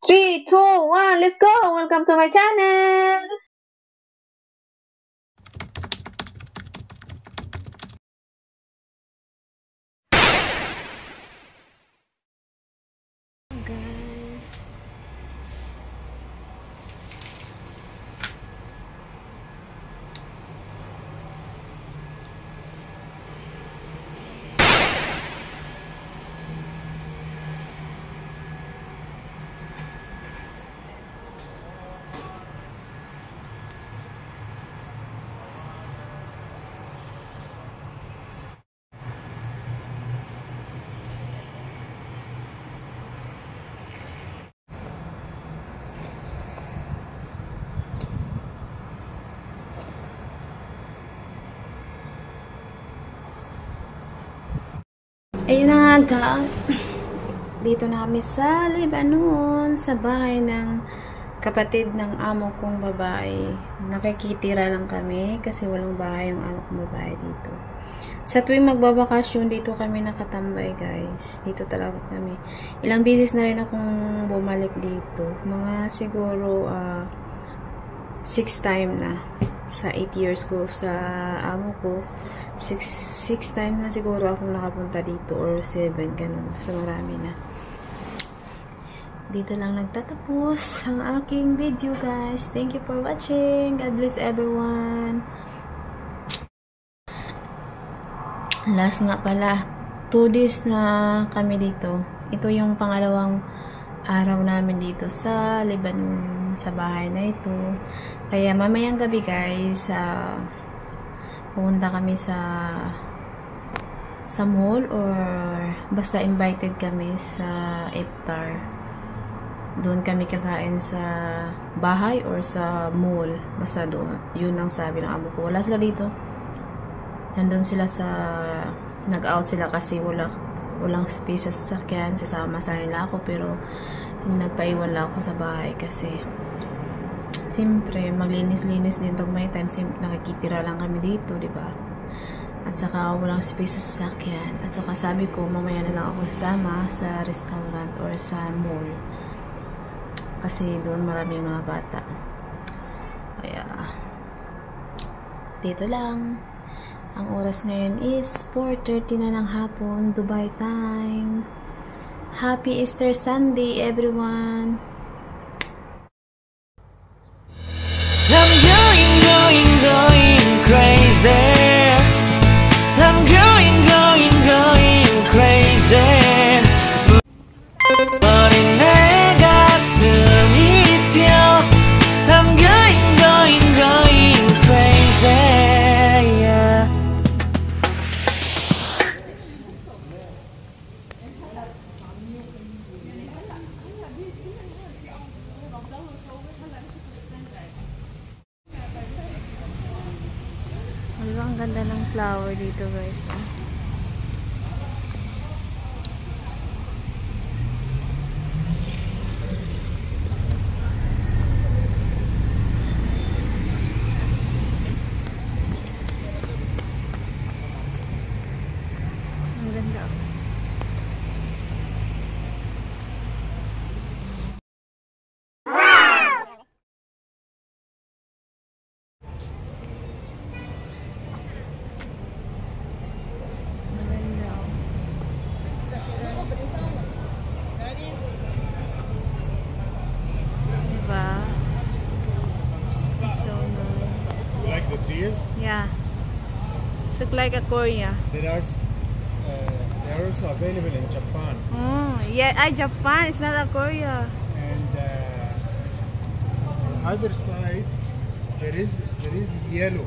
Three, two, one, let's go! Welcome to my channel! Guys, ayun na nga, dito na kami sa Lebanon, sa bahay ng kapatid ng amo kong babae. Nakikitira lang kami kasi walang bahay yung amo kong babae dito. Sa tuwing magbabakasyon, dito kami nakatambay, guys. Dito talaga kami. Ilang beses na rin akong bumalik dito. Mga siguro 6 time na. Sa 8 years ko sa amo ko. 6 times na siguro akong nakapunta dito or 7, ganun. Basta marami na. Dito lang nagtatapos ang aking video, guys. Thank you for watching. God bless everyone. Last nga pala, 2 days na kami dito. Ito yung pangalawang araw namin dito sa Lebanon, sa bahay na ito. Kaya mamayang gabi, guys, pupunta kami sa mall or basta invited kami sa iftar. Doon kami kakain sa bahay or sa mall. Basta doon. Yun ang sabi ng amo ko. Wala sila dito. Nandun sila nag-out sila kasi walang space sa sasakyan. Sasama sa nila ako, pero nagpaiwan lang ako sa bahay kasi siyempre maglinis-linis din pag may time. Nakikitira lang kami dito, di ba? At saka walang space sa sasakyan. At saka sabi ko, mamaya na lang ako sasama sa restaurant or sa mall. Kasi doon marami mga bata. Kaya dito lang. Ang oras ngayon is 4:30 na ng hapon, Dubai time. Happy Easter Sunday, everyone! I'm going crazy. I'm going crazy. 머리 내 가슴이 뛰어. I'm going crazy. Yeah. Diba, ang ganda ng flower dito, guys. Ang ganda. The trees. Yeah. It's like a Korea. They are also available in Japan. Oh, yeah, Japan. It's not a Korea. And on other side, there is yellow.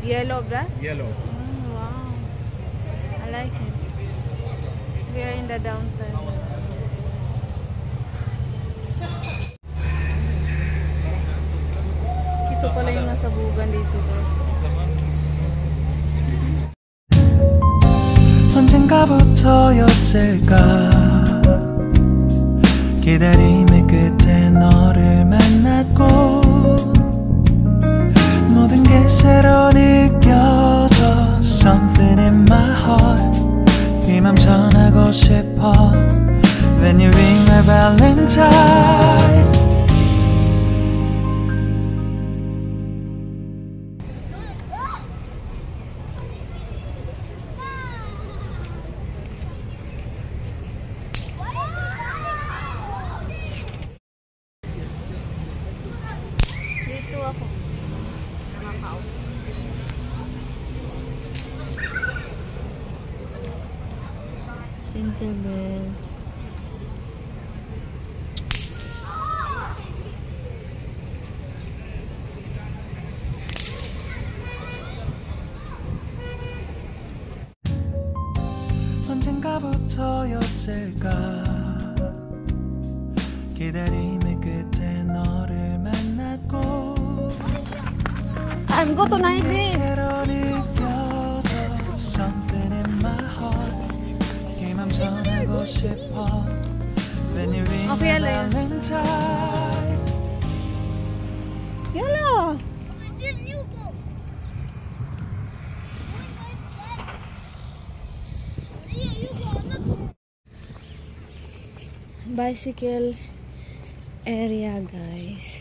Yellow, black? Yellow. Oh, wow. I like it. We are in the downtown. Ito pala yung nasa bugan dito, guys. 언젠가부터였을까 기다림의 끝에 너를 만났고 모든 게 새로 느껴져 Something in my heart 이 맘 전하고 싶어 when you ring my valentine. Dito ako. Centerbell. 언젠가부터였을까 기다림의 끝에 너를 만났고 I'm go to 19. 새로 느껴져 something in my heart 이 맘 전하고 싶어 when you ring Okay, my Alea. valentine. Yala. Bicycle area, guys.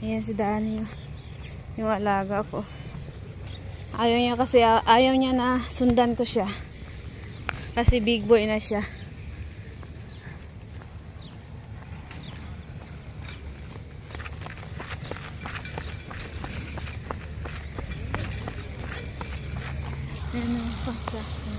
Ayan si Dani, yung alaga ko. Ayaw niya kasi, ayaw niya na sundan ko siya. Kasi big boy na siya. Ayan ang pasasya.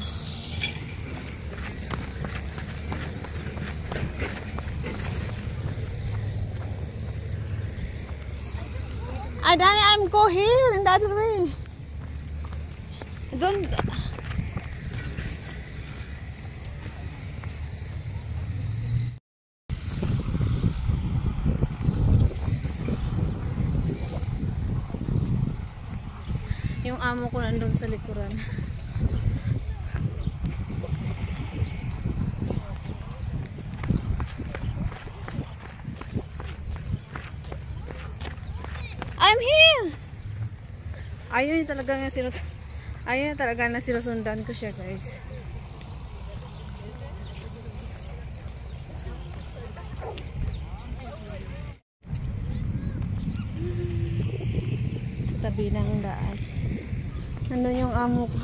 Ay, Dani, I'm go here in the other way. Don't. Yung amo ko nandun sa likuran. I'm here. Ayaw niya talaga nga sinusundan ko siya, guys. Sa tabi ng daan. Nandun yung amo ko.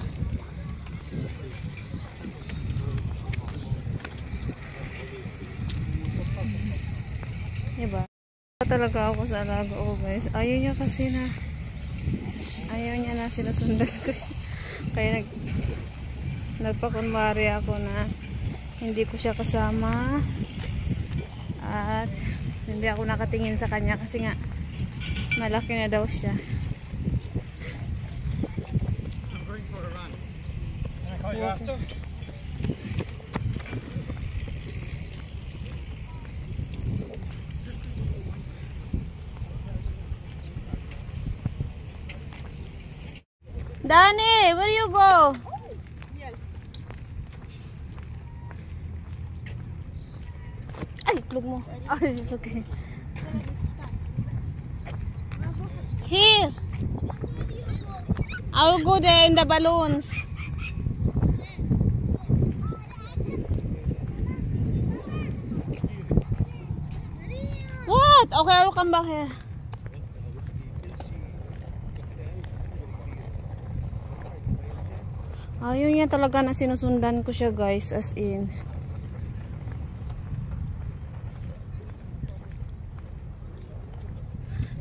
Diba? Talaga ako sa alaga ko, guys. Ayaw niya na sinusundan ko siya. Kaya nagpakunwari ako na hindi ko siya kasama at hindi ako nakatingin sa kanya kasi nga malaki na daw siya. I'm going for a run. Can I call you after? Danny, where you go? Ay, plug mo. Oh, it's okay. Here. I will go there in the balloons. What? Okay, I will come back here. Ayaw niya talaga na sinusundan ko siya, guys, as in.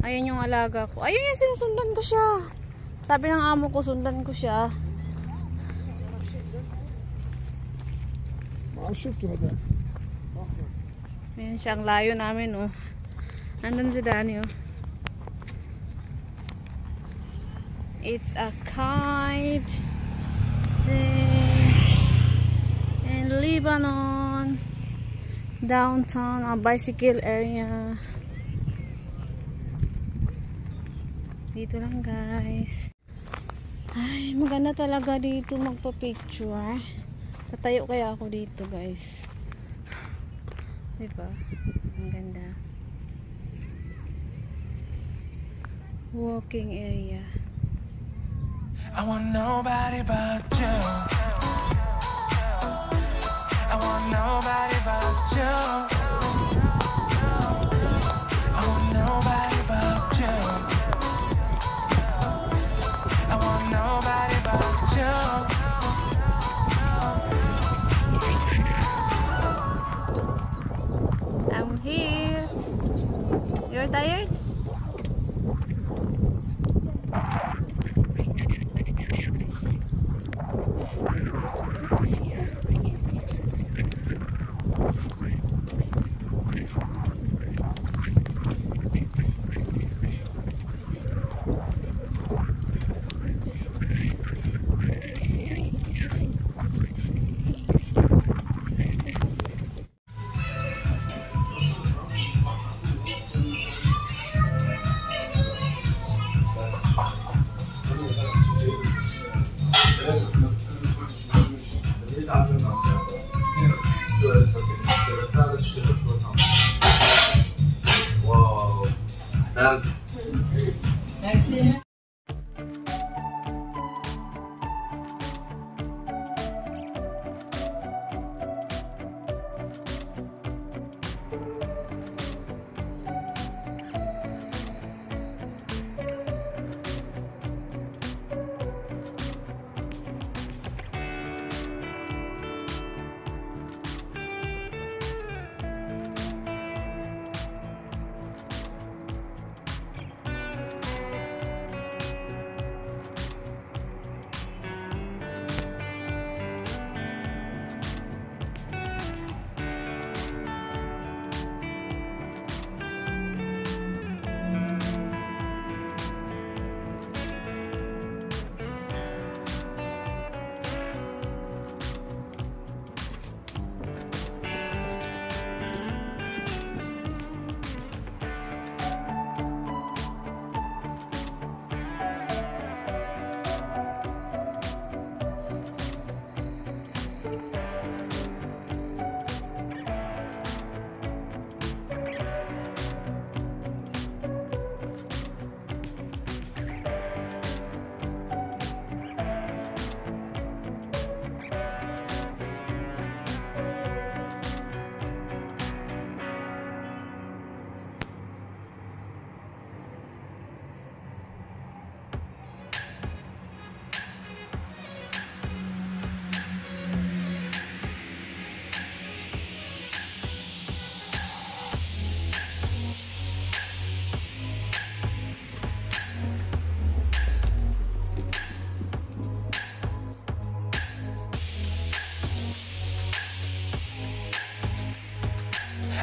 Ayun yung alaga ko. Ayaw niya sinusundan ko siya. Sabi ng amo ko, sundan ko siya. Ayan siya, ang layo namin, oh. Nandun si Danny, oh. It's a kite in Lebanon, downtown, a bicycle area. Dito lang, guys. Ay, maganda talaga dito magpa-picture. Tatayo kaya ako dito, guys. Diba? Ang ganda. Walking area. I want nobody but you. I want nobody but you. I want nobody but you. I want nobody but you. I'm here. You're tired? Wow.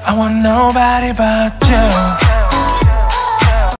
I want nobody but you.